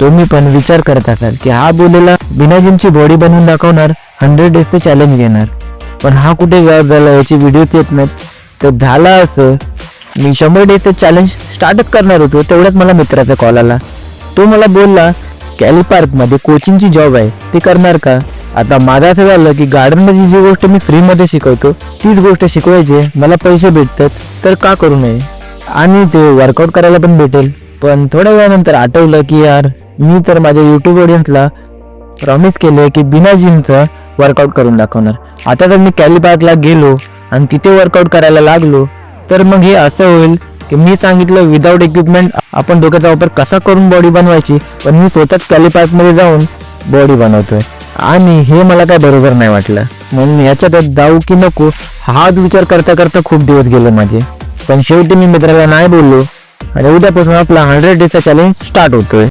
तुम्ही पण विचार करत असाल की हा बोलेला बिना जिमची बॉडी बनवून दाखवणार, 100 डेजचं चॅलेंज घेणार, पण हा कुठे गायब झाला, याची व्हिडिओच येत नाहीत. तर झाला असं, मी 100 डेजचं चॅलेंज स्टार्टच करणार होतो, तेवढ्यात मला मित्राचा कॉल आला. तो मला बोलला कॅली पार्कमध्ये कोचिंगची जॉब आहे, ती करणार का? आता माझं असं झालं की गार्डनमध्ये जी गोष्ट मी फ्रीमध्ये शिकवतो तीच गोष्ट शिकवायची, मला पैसे भेटतात तर का करू नये, आणि ते वर्कआउट करायला पण भेटेल. पण थोड्या वेळानंतर आठवलं की यार, मी तर माझ्या यूट्यूब ऑडियन्सला प्रॉमिस केले की बिना जिमचं वर्कआउट करून दाखवणार. आता जर मी कॅली पार्कला गेलो आणि तिथे वर्कआउट करायला लागलो तर मग हे असं होईल की मी सांगितलं विदाऊट इक्विपमेंट आपण डोक्याचा वापर कसा करून बॉडी बनवायची, पण मी स्वतःच कॅली पार्कमध्ये जाऊन बॉडी बनवतोय, आणि हे मला काय बरोबर नाही वाटलं. म्हणून याच्यात जाऊ की नको हाच विचार करता करता खूप दिवस गेले माझे. पण शेवटी मी मित्राला नाही बोललो आणि उद्यापासून आपला 100 डेजचा चॅलेंज स्टार्ट होतोय.